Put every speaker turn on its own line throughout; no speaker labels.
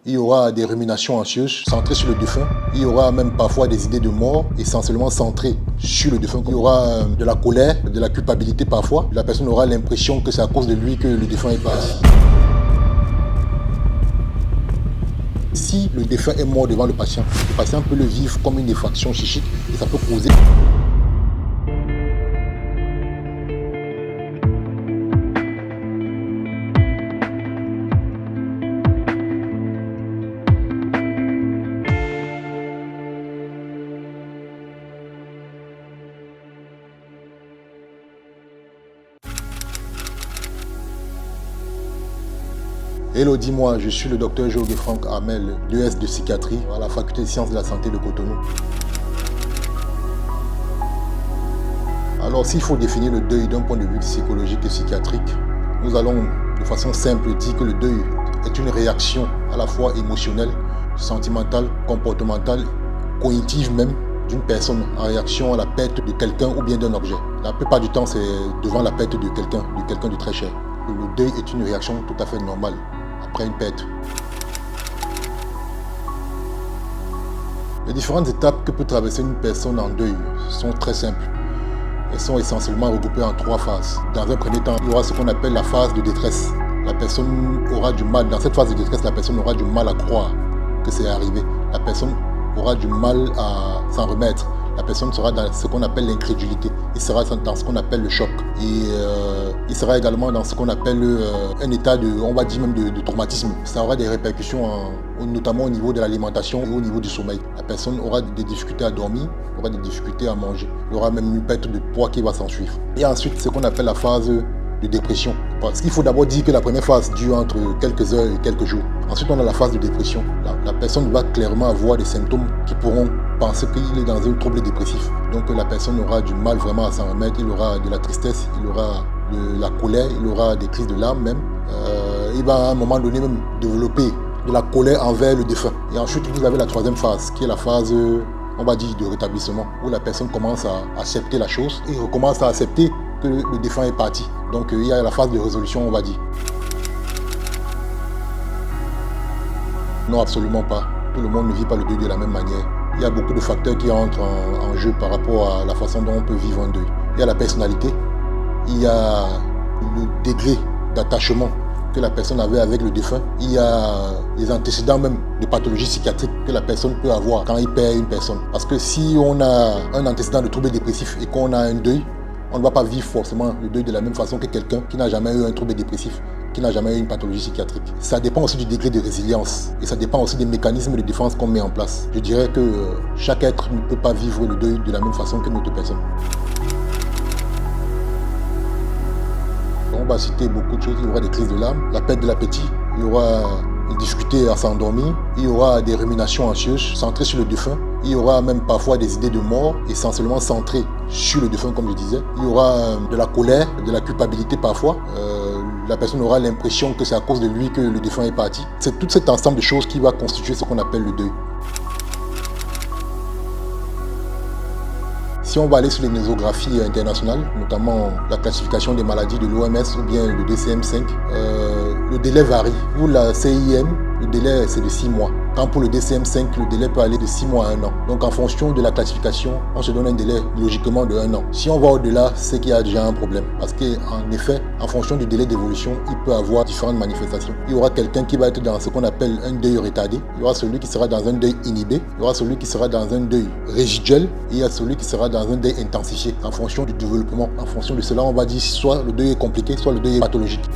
Il y aura des ruminations anxieuses centrées sur le défunt. Il y aura même parfois des idées de mort essentiellement centrées sur le défunt. Il y aura de la colère, de la culpabilité parfois. La personne aura l'impression que c'est à cause de lui que le défunt est parti. Si le défunt est mort devant le patient peut le vivre comme une effraction psychique et ça peut causer... Hello, dis-moi, je suis le docteur Jorge Franck Hamel, l'ES de psychiatrie à la faculté de sciences de la santé de Cotonou. Alors, s'il faut définir le deuil d'un point de vue psychologique et psychiatrique, nous allons de façon simple dire que le deuil est une réaction à la fois émotionnelle, sentimentale, comportementale, cognitive même, d'une personne en réaction à la perte de quelqu'un ou bien d'un objet. La plupart du temps, c'est devant la perte de quelqu'un de très cher. Le deuil est une réaction tout à fait normale après une perte. Les différentes étapes que peut traverser une personne en deuil sont très simples. Elles sont essentiellement regroupées en 3 phases. Dans un premier temps, il y aura ce qu'on appelle la phase de détresse. La personne aura du mal, dans cette phase de détresse, la personne aura du mal à croire que c'est arrivé. La personne aura du mal à s'en remettre. La personne sera dans ce qu'on appelle l'incrédulité. Il sera dans ce qu'on appelle le choc. Et il sera également dans ce qu'on appelle un état de, on va dire même de traumatisme. Ça aura des répercussions, notamment au niveau de l'alimentation et au niveau du sommeil. La personne aura des difficultés à dormir, aura des difficultés à manger. Il aura même une perte de poids qui va s'en suivre. Et ensuite, ce qu'on appelle la phase de dépression. Parce qu'il faut d'abord dire que la première phase dure entre quelques heures et quelques jours. Ensuite, on a la phase de dépression. La personne va clairement avoir des symptômes qui pourront penser qu'il est dans un trouble dépressif. Donc la personne aura du mal vraiment à s'en remettre. Il aura de la tristesse, il aura de la colère, il aura des crises de larmes même. Il va à un moment donné même développer de la colère envers le défunt. Et ensuite, vous avez la troisième phase, qui est la phase, on va dire, de rétablissement, où la personne commence à accepter la chose et recommence à accepter que le défunt est parti. Donc il y a la phase de résolution, on va dire. Non, absolument pas. Tout le monde ne vit pas le deuil de la même manière. Il y a beaucoup de facteurs qui entrent en jeu par rapport à la façon dont on peut vivre un deuil. Il y a la personnalité, il y a le degré d'attachement que la personne avait avec le défunt, il y a les antécédents même de pathologie psychiatrique que la personne peut avoir quand il perd une personne. Parce que si on a un antécédent de trouble dépressif et qu'on a un deuil, on ne va pas vivre forcément le deuil de la même façon que quelqu'un qui n'a jamais eu un trouble dépressif, qui n'a jamais eu une pathologie psychiatrique. Ça dépend aussi du degré de résilience et ça dépend aussi des mécanismes de défense qu'on met en place. Je dirais que chaque être ne peut pas vivre le deuil de la même façon que notre personne. On va citer beaucoup de choses. Il y aura des crises de larmes, la perte de l'appétit, il y aura des difficultés à s'endormir, il y aura des ruminations anxieuses centrées sur le défunt, il y aura même parfois des idées de mort essentiellement centrées sur le défunt comme je disais, il y aura de la colère, de la culpabilité parfois, la personne aura l'impression que c'est à cause de lui que le défunt est parti. C'est tout cet ensemble de choses qui va constituer ce qu'on appelle le deuil. Si on va aller sur les nosographies internationales, notamment la classification des maladies de l'OMS ou bien le DCM5, le délai varie. Pour la CIM, le délai c'est de 6 mois. Quand pour le DCM5, le délai peut aller de 6 mois à 1 an. Donc en fonction de la classification, on se donne un délai logiquement de 1 an. Si on va au-delà, c'est qu'il y a déjà un problème. Parce qu'en effet, en fonction du délai d'évolution, il peut avoir différentes manifestations. Il y aura quelqu'un qui va être dans ce qu'on appelle un deuil retardé. Il y aura celui qui sera dans un deuil inhibé. Il y aura celui qui sera dans un deuil résiduel. Et il y a celui qui sera dans un deuil intensifié. En fonction du développement. En fonction de cela, on va dire soit le deuil est compliqué, soit le deuil est pathologique.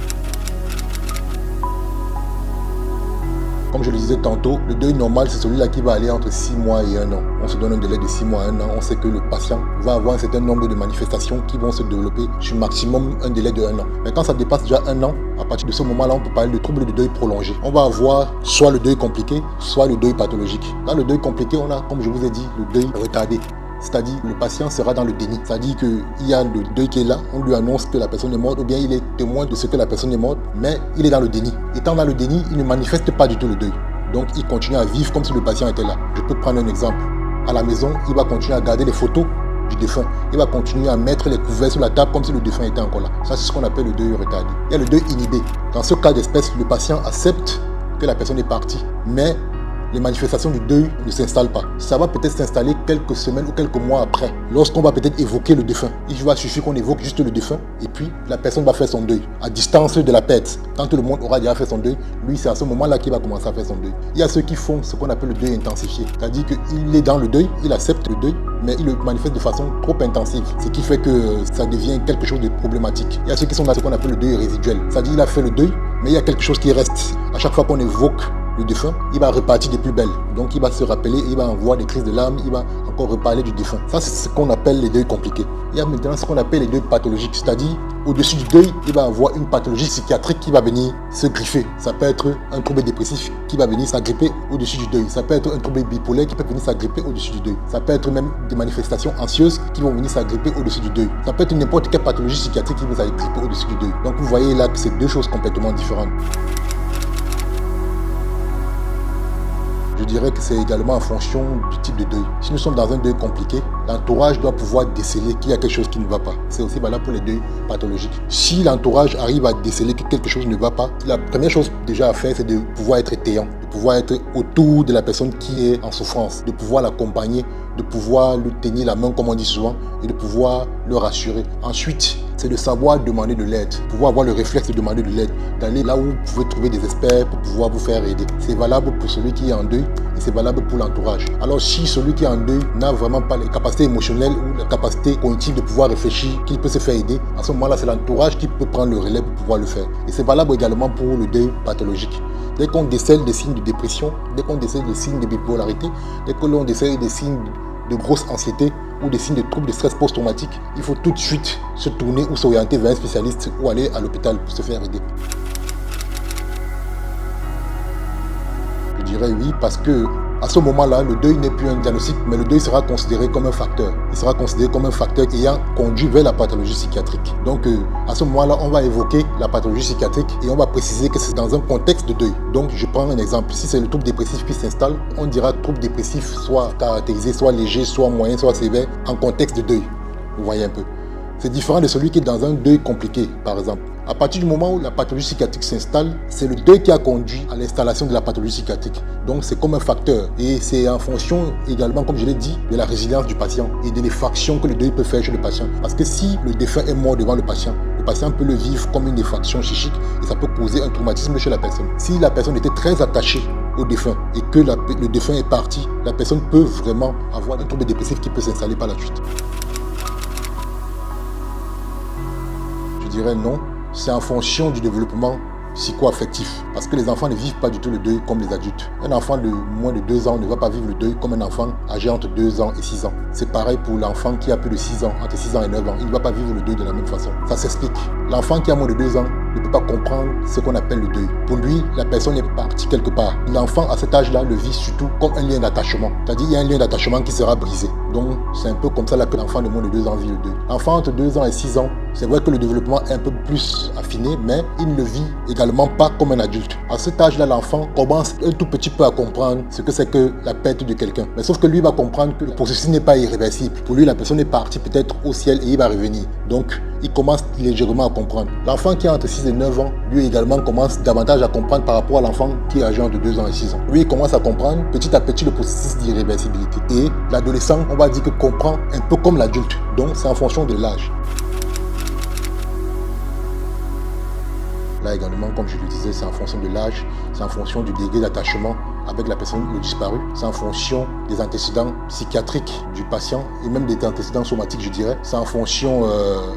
Comme je le disais tantôt, le deuil normal, c'est celui-là qui va aller entre 6 mois et 1 an. On se donne un délai de 6 mois à 1 an. On sait que le patient va avoir un certain nombre de manifestations qui vont se développer sur maximum un délai de 1 an. Mais quand ça dépasse déjà 1 an, à partir de ce moment-là, on peut parler de trouble de deuil prolongé. On va avoir soit le deuil compliqué, soit le deuil pathologique. Dans le deuil compliqué, on a, comme je vous ai dit, le deuil retardé. C'est-à-dire le patient sera dans le déni. C'est-à-dire qu'il y a le deuil qui est là, on lui annonce que la personne est morte, ou bien il est témoin de ce que la personne est morte, mais il est dans le déni. Étant dans le déni, il ne manifeste pas du tout le deuil. Donc il continue à vivre comme si le patient était là. Je peux prendre un exemple. À la maison, il va continuer à garder les photos du défunt. Il va continuer à mettre les couverts sur la table comme si le défunt était encore là. Ça, c'est ce qu'on appelle le deuil retardé. Il y a le deuil inhibé. Dans ce cas d'espèce, le patient accepte que la personne est partie, mais les manifestations du deuil ne s'installent pas. Ça va peut-être s'installer quelques semaines ou quelques mois après, lorsqu'on va peut-être évoquer le défunt. Il va suffire qu'on évoque juste le défunt et puis la personne va faire son deuil. À distance de la perte, quand tout le monde aura déjà fait son deuil, lui c'est à ce moment-là qu'il va commencer à faire son deuil. Il y a ceux qui font ce qu'on appelle le deuil intensifié. C'est-à-dire qu'il est dans le deuil, il accepte le deuil, mais il le manifeste de façon trop intensive. Ce qui fait que ça devient quelque chose de problématique. Il y a ceux qui sont dans ce qu'on appelle le deuil résiduel. C'est-à-dire qu'il a fait le deuil, mais il y a quelque chose qui reste. À chaque fois qu'on évoque le défunt, il va repartir de plus belle. Donc il va se rappeler, il va avoir des crises de larmes, il va encore reparler du défunt. Ça, c'est ce qu'on appelle les deuils compliqués. Il y a maintenant ce qu'on appelle les deuils pathologiques, c'est-à-dire au-dessus du deuil, il va avoir une pathologie psychiatrique qui va venir se griffer. Ça peut être un trouble dépressif qui va venir s'agripper au-dessus du deuil. Ça peut être un trouble bipolaire qui peut venir s'agripper au-dessus du deuil. Ça peut être même des manifestations anxieuses qui vont venir s'agripper au-dessus du deuil. Ça peut être n'importe quelle pathologie psychiatrique qui va s'agripper au-dessus du deuil. Donc vous voyez là que c'est deux choses complètement différentes. Je dirais que c'est également en fonction du type de deuil. Si nous sommes dans un deuil compliqué, l'entourage doit pouvoir déceler qu'il y a quelque chose qui ne va pas. C'est aussi valable pour les deuils pathologiques. Si l'entourage arrive à déceler que quelque chose ne va pas, la première chose déjà à faire, c'est de pouvoir être étayant, de pouvoir être autour de la personne qui est en souffrance, de pouvoir l'accompagner, de pouvoir lui tenir la main, comme on dit souvent, et de pouvoir le rassurer. Ensuite, c'est de savoir demander de l'aide, pouvoir avoir le réflexe de demander de l'aide, d'aller là où vous pouvez trouver des experts pour pouvoir vous faire aider. C'est valable pour celui qui est en deuil et c'est valable pour l'entourage. Alors si celui qui est en deuil n'a vraiment pas les capacités émotionnelles ou la capacité cognitive de pouvoir réfléchir, qu'il peut se faire aider, à ce moment-là, c'est l'entourage qui peut prendre le relais pour pouvoir le faire. Et c'est valable également pour le deuil pathologique. Dès qu'on décèle des signes de dépression, dès qu'on décèle des signes de bipolarité, dès que l'on décèle des signes de grosse anxiété ou des signes de troubles de stress post-traumatique, il faut tout de suite se tourner ou s'orienter vers un spécialiste ou aller à l'hôpital pour se faire aider. Je dirais oui parce que à ce moment-là, le deuil n'est plus un diagnostic, mais le deuil sera considéré comme un facteur. Il sera considéré comme un facteur ayant conduit vers la pathologie psychiatrique. Donc, à ce moment-là, on va évoquer la pathologie psychiatrique et on va préciser que c'est dans un contexte de deuil. Donc, je prends un exemple. Si c'est le trouble dépressif qui s'installe, on dira trouble dépressif soit caractérisé, soit léger, soit moyen, soit sévère, en contexte de deuil. Vous voyez un peu. C'est différent de celui qui est dans un deuil compliqué, par exemple. À partir du moment où la pathologie psychiatrique s'installe, c'est le deuil qui a conduit à l'installation de la pathologie psychiatrique. Donc c'est comme un facteur. Et c'est en fonction également, comme je l'ai dit, de la résilience du patient et de l'effraction que le deuil peut faire chez le patient. Parce que si le défunt est mort devant le patient peut le vivre comme une effraction psychique et ça peut causer un traumatisme chez la personne. Si la personne était très attachée au défunt et que le défunt est parti, la personne peut vraiment avoir un trouble dépressif qui peut s'installer par la suite. Je dirais non. C'est en fonction du développement psycho-affectif. Parce que les enfants ne vivent pas du tout le deuil comme les adultes. Un enfant de moins de 2 ans ne va pas vivre le deuil comme un enfant âgé entre 2 ans et 6 ans. C'est pareil pour l'enfant qui a plus de 6 ans, entre 6 ans et 9 ans. Il ne va pas vivre le deuil de la même façon. Ça s'explique. L'enfant qui a moins de 2 ans ne peut pas comprendre ce qu'on appelle le deuil. Pour lui, la personne est partie quelque part. L'enfant à cet âge-là le vit surtout comme un lien d'attachement. C'est-à-dire qu'il y a un lien d'attachement qui sera brisé. Donc c'est un peu comme ça là que l'enfant de moins de 2 ans vit le deuil. L'enfant entre 2 ans et 6 ans, c'est vrai que le développement est un peu plus affiné, mais il ne le vit également pas comme un adulte. À cet âge-là, l'enfant commence un tout petit peu à comprendre ce que c'est que la perte de quelqu'un. Mais sauf que lui va comprendre que le processus n'est pas irréversible. Pour lui, la personne est partie peut-être au ciel et il va revenir. Donc, il commence légèrement à comprendre. L'enfant qui a entre 6 et 9 ans, lui également commence davantage à comprendre par rapport à l'enfant qui est âgé entre 2 ans et 6 ans. Lui, il commence à comprendre petit à petit le processus d'irréversibilité. Et l'adolescent, on va dire que comprend un peu comme l'adulte. Donc, c'est en fonction de l'âge. Là également, comme je le disais, c'est en fonction de l'âge, c'est en fonction du degré d'attachement avec la personne le disparu, c'est en fonction des antécédents psychiatriques du patient et même des antécédents somatiques, je dirais. C'est en fonction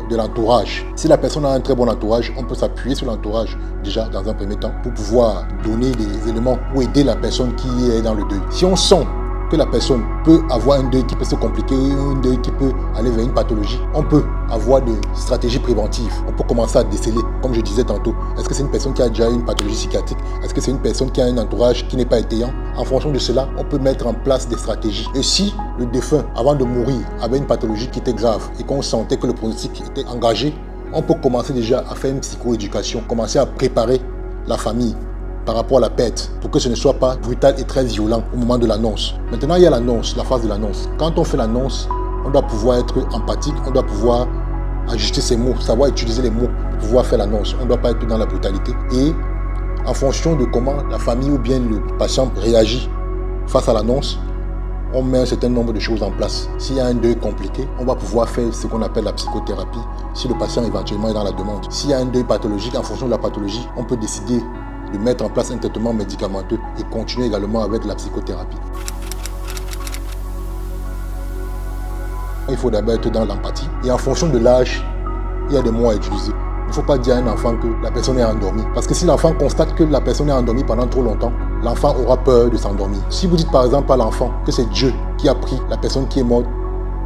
de l'entourage. Si la personne a un très bon entourage, on peut s'appuyer sur l'entourage déjà dans un premier temps pour pouvoir donner des éléments ou aider la personne qui est dans le deuil. Si on sent que la personne peut avoir un deuil qui peut se compliquer, un deuil qui peut aller vers une pathologie, on peut avoir des stratégies préventives. On peut commencer à déceler, comme je disais tantôt. Est-ce que c'est une personne qui a déjà une pathologie psychiatrique? Est-ce que c'est une personne qui a un entourage qui n'est pas étayant? En fonction de cela, on peut mettre en place des stratégies. Et si le défunt, avant de mourir, avait une pathologie qui était grave et qu'on sentait que le pronostic était engagé, on peut commencer déjà à faire une psychoéducation, commencer à préparer la famille par rapport à la perte, pour que ce ne soit pas brutal et très violent au moment de l'annonce. Maintenant, il y a l'annonce, la phase de l'annonce. Quand on fait l'annonce, on doit pouvoir être empathique, on doit pouvoir ajuster ses mots, savoir utiliser les mots pour pouvoir faire l'annonce. On ne doit pas être dans la brutalité. Et En fonction de comment la famille ou bien le patient réagit face à l'annonce, on met un certain nombre de choses en place. S'il y a un deuil compliqué, on va pouvoir faire ce qu'on appelle la psychothérapie, si le patient éventuellement est dans la demande. S'il y a un deuil pathologique, en fonction de la pathologie, on peut décider de mettre en place un traitement médicamenteux et continuer également avec la psychothérapie. Il faut d'abord être dans l'empathie et en fonction de l'âge, il y a des mots à utiliser. Il ne faut pas dire à un enfant que la personne est endormie. Parce que si l'enfant constate que la personne est endormie pendant trop longtemps, l'enfant aura peur de s'endormir. Si vous dites par exemple à l'enfant que c'est Dieu qui a pris la personne qui est morte,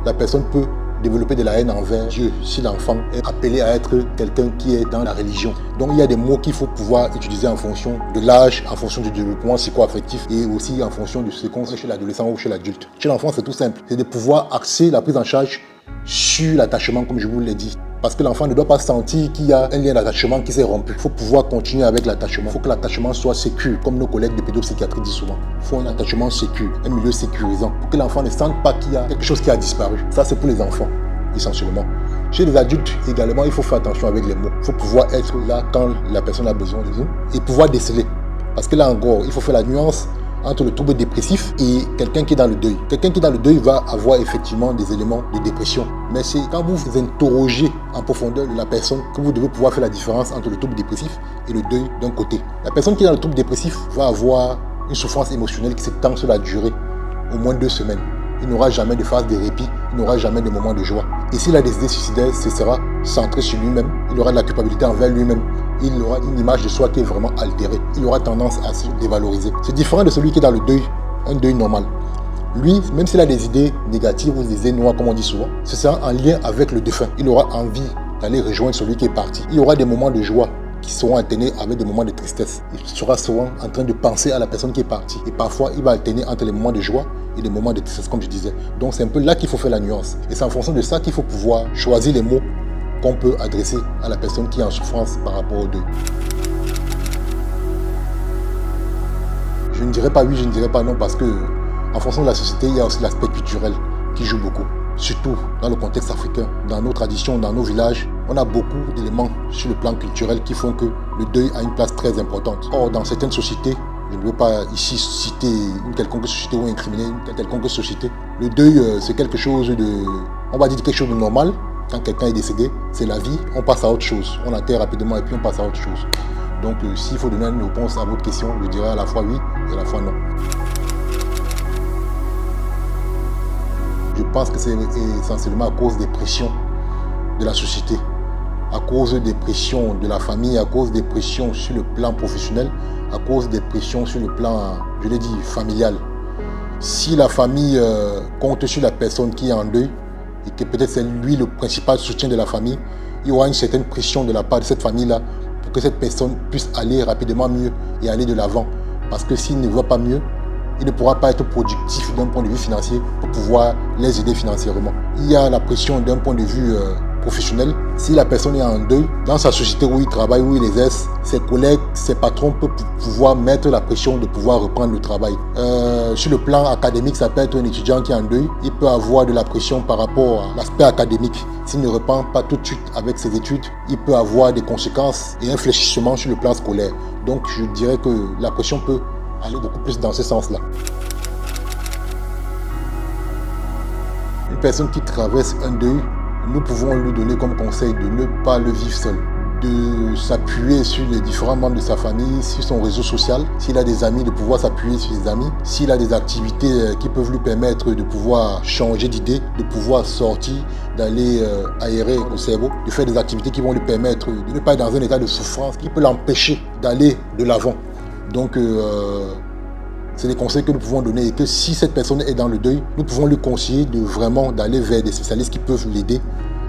la personne peut développer de la haine envers Dieu si l'enfant est appelé à être quelqu'un qui est dans la religion. Donc il y a des mots qu'il faut pouvoir utiliser en fonction de l'âge, en fonction du développement psycho-affectif et aussi en fonction de ce qu'on fait chez l'adolescent ou chez l'adulte. Chez l'enfant, c'est tout simple. C'est de pouvoir axer la prise en charge sur l'attachement, comme je vous l'ai dit. Parce que l'enfant ne doit pas sentir qu'il y a un lien d'attachement qui s'est rompu. Il faut pouvoir continuer avec l'attachement. Il faut que l'attachement soit sécure, comme nos collègues de pédopsychiatrie disent souvent. Il faut un attachement sécure, un milieu sécurisant, pour que l'enfant ne sente pas qu'il y a quelque chose qui a disparu. Ça, c'est pour les enfants, essentiellement. Chez les adultes, également, il faut faire attention avec les mots. Il faut pouvoir être là quand la personne a besoin de nous et pouvoir déceler. Parce que là encore, il faut faire la nuance entre le trouble dépressif et quelqu'un qui est dans le deuil. Quelqu'un qui est dans le deuil va avoir effectivement des éléments de dépression. Mais c'est quand vous vous interrogez en profondeur de la personne que vous devez pouvoir faire la différence entre le trouble dépressif et le deuil d'un côté. La personne qui est dans le trouble dépressif va avoir une souffrance émotionnelle qui s'étend sur la durée, au moins 2 semaines. Il n'aura jamais de phase de répit, il n'aura jamais de moment de joie. Et s'il a des idées suicidaires, ce sera centré sur lui-même. Il aura de la culpabilité envers lui-même. Il aura une image de soi qui est vraiment altérée. Il aura tendance à se dévaloriser. C'est différent de celui qui est dans le deuil, un deuil normal. Lui, même s'il a des idées négatives ou des idées noires, comme on dit souvent, ce sera en lien avec le défunt. Il aura envie d'aller rejoindre celui qui est parti. Il aura des moments de joie qui seront alternés avec des moments de tristesse. Il sera souvent en train de penser à la personne qui est partie. Et parfois, il va alterner entre les moments de joie et les moments de tristesse, comme je disais. Donc, c'est un peu là qu'il faut faire la nuance. Et c'est en fonction de ça qu'il faut pouvoir choisir les mots qu'on peut adresser à la personne qui est en souffrance par rapport au deuil. Je ne dirais pas oui, je ne dirais pas non, parce que en fonction de la société, il y a aussi l'aspect culturel qui joue beaucoup. Surtout dans le contexte africain, dans nos traditions, dans nos villages, on a beaucoup d'éléments sur le plan culturel qui font que le deuil a une place très importante. Or, dans certaines sociétés, je ne veux pas ici citer une quelconque société ou incriminer une quelconque société, le deuil, c'est quelque chose de, on va dire quelque chose de normal. Quand quelqu'un est décédé, c'est la vie, on passe à autre chose. On enterre rapidement et puis on passe à autre chose. Donc, s'il faut donner une réponse à votre question, je dirais à la fois oui et à la fois non. Je pense que c'est essentiellement à cause des pressions de la société, à cause des pressions de la famille, à cause des pressions sur le plan professionnel, à cause des pressions sur le plan, je l'ai dit, familial. Si la famille compte sur la personne qui est en deuil, et que peut-être c'est lui le principal soutien de la famille, il y aura une certaine pression de la part de cette famille-là pour que cette personne puisse aller rapidement mieux et aller de l'avant. Parce que s'il ne va pas mieux, il ne pourra pas être productif d'un point de vue financier pour pouvoir les aider financièrement. Il y a la pression d'un point de vue professionnel. Si la personne est en deuil, dans sa société où il travaille, où il exerce, ses collègues, ses patrons peuvent pouvoir mettre la pression de pouvoir reprendre le travail. Sur le plan académique, ça peut être un étudiant qui est en deuil. Il peut avoir de la pression par rapport à l'aspect académique. S'il ne reprend pas tout de suite avec ses études, il peut avoir des conséquences et un fléchissement sur le plan scolaire. Donc je dirais que la pression peut aller beaucoup plus dans ce sens-là. Une personne qui traverse un deuil, nous pouvons lui donner comme conseil de ne pas le vivre seul, de s'appuyer sur les différents membres de sa famille, sur son réseau social, s'il a des amis, de pouvoir s'appuyer sur ses amis, s'il a des activités qui peuvent lui permettre de pouvoir changer d'idée, de pouvoir sortir, d'aller aérer le cerveau, de faire des activités qui vont lui permettre de ne pas être dans un état de souffrance, qui peut l'empêcher d'aller de l'avant. Donc, c'est des conseils que nous pouvons donner et que si cette personne est dans le deuil, nous pouvons lui conseiller de vraiment d'aller vers des spécialistes qui peuvent l'aider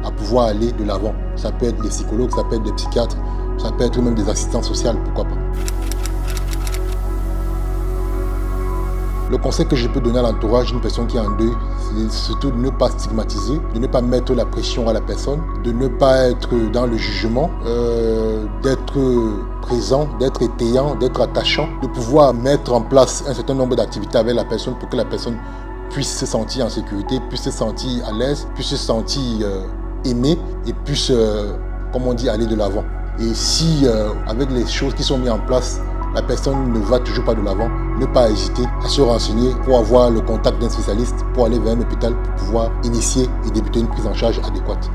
à pouvoir aller de l'avant. Ça peut être des psychologues, ça peut être des psychiatres, ça peut être même des assistants sociaux, pourquoi pas. Le conseil que je peux donner à l'entourage d'une personne qui est en deuil, c'est surtout de ne pas stigmatiser, de ne pas mettre la pression à la personne, de ne pas être dans le jugement, d'être présent, d'être étayant, d'être attachant, de pouvoir mettre en place un certain nombre d'activités avec la personne pour que la personne puisse se sentir en sécurité, puisse se sentir à l'aise, puisse se sentir aimée et puisse, comme on dit, aller de l'avant. Et si, avec les choses qui sont mises en place, la personne ne va toujours pas de l'avant, ne pas hésiter à se renseigner pour avoir le contact d'un spécialiste, pour aller vers un hôpital pour pouvoir initier et débuter une prise en charge adéquate.